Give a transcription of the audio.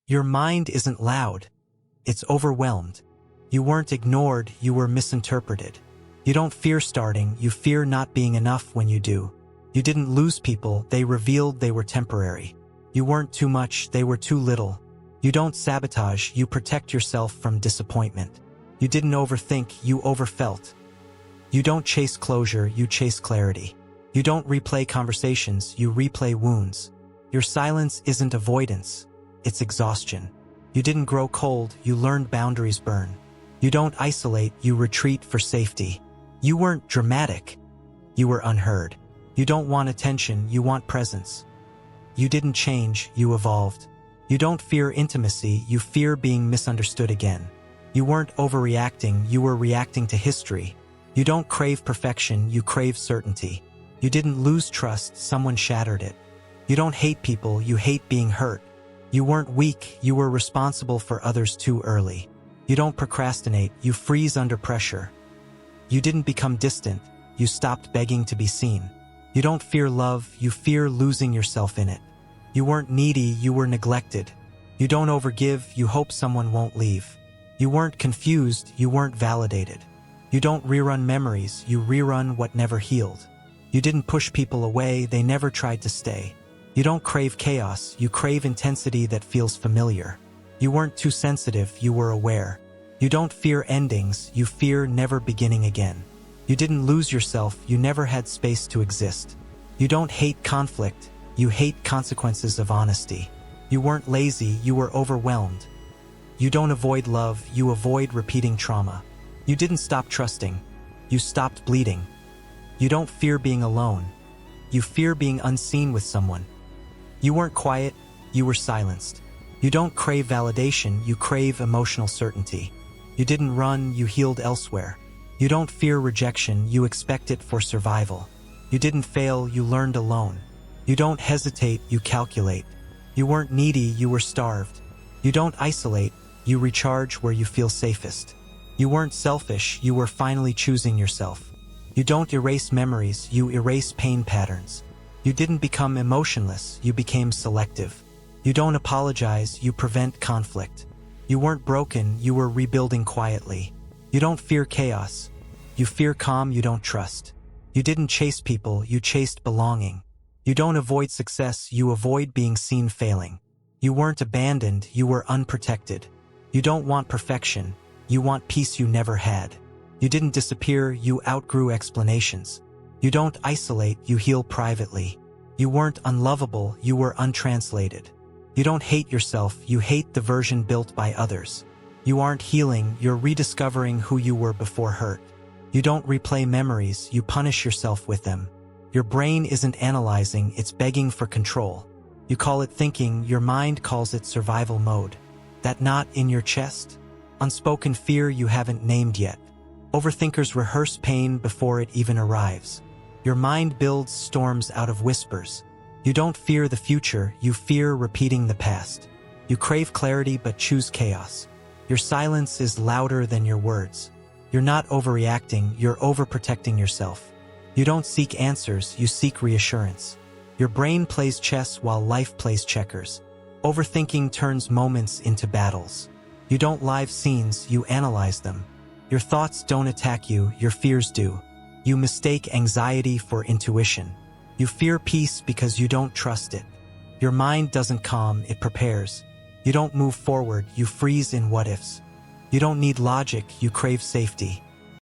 Your mind isn't loud. It's overwhelmed. You weren't ignored, you were misinterpreted. You don't fear starting, you fear not being enough when you do. You didn't lose people, they revealed they were temporary. You weren't too much, they were too little. You don't sabotage, you protect yourself from disappointment. You didn't overthink, you overfelt. You don't chase closure, you chase clarity. You don't replay conversations, you replay wounds. Your silence isn't avoidance, it's exhaustion. You didn't grow cold, you learned boundaries burn. You don't isolate, you retreat for safety. You weren't dramatic, you were unheard. You don't want attention, you want presence. You didn't change, you evolved. You don't fear intimacy, you fear being misunderstood again. You weren't overreacting, you were reacting to history. You don't crave perfection, you crave certainty. You didn't lose trust, someone shattered it. You don't hate people, you hate being hurt. You weren't weak, you were responsible for others too early. You don't procrastinate, you freeze under pressure. You didn't become distant, you stopped begging to be seen. You don't fear love, you fear losing yourself in it. You weren't needy, you were neglected. You don't overgive, you hope someone won't leave. You weren't confused, you weren't validated. You don't rerun memories, you rerun what never healed. You didn't push people away, they never tried to stay. You don't crave chaos, you crave intensity that feels familiar. You weren't too sensitive, you were aware. You don't fear endings, you fear never beginning again. You didn't lose yourself, you never had space to exist. You don't hate conflict, you hate consequences of honesty. You weren't lazy, you were overwhelmed. You don't avoid love, you avoid repeating trauma. You didn't stop trusting, you stopped bleeding. You don't fear being alone, you fear being unseen with someone. You weren't quiet, you were silenced. You don't crave validation, you crave emotional certainty. You didn't run, you healed elsewhere. You don't fear rejection, you expect it for survival. You didn't fail, you learned alone. You don't hesitate, you calculate. You weren't needy, you were starved. You don't isolate, you recharge where you feel safest. You weren't selfish, you were finally choosing yourself. You don't erase memories, you erase pain patterns. You didn't become emotionless, you became selective. You don't apologize, you prevent conflict. You weren't broken, you were rebuilding quietly. You don't fear chaos, you fear calm, you don't trust. You didn't chase people, you chased belonging. You don't avoid success, you avoid being seen failing. You weren't abandoned, you were unprotected. You don't want perfection, you want peace you never had. You didn't disappear, you outgrew explanations. You don't isolate, you heal privately. You weren't unlovable, you were untranslated. You don't hate yourself, you hate the version built by others. You aren't healing, you're rediscovering who you were before hurt. You don't replay memories, you punish yourself with them. Your brain isn't analyzing, it's begging for control. You call it thinking, your mind calls it survival mode. That knot in your chest? Unspoken fear you haven't named yet. Overthinkers rehearse pain before it even arrives. Your mind builds storms out of whispers. You don't fear the future, you fear repeating the past. You crave clarity but choose chaos. Your silence is louder than your words. You're not overreacting, you're overprotecting yourself. You don't seek answers, you seek reassurance. Your brain plays chess while life plays checkers. Overthinking turns moments into battles. You don't live scenes, you analyze them. Your thoughts don't attack you, your fears do. You mistake anxiety for intuition. You fear peace because you don't trust it. Your mind doesn't calm, it prepares. You don't move forward, you freeze in what-ifs. You don't need logic, you crave safety.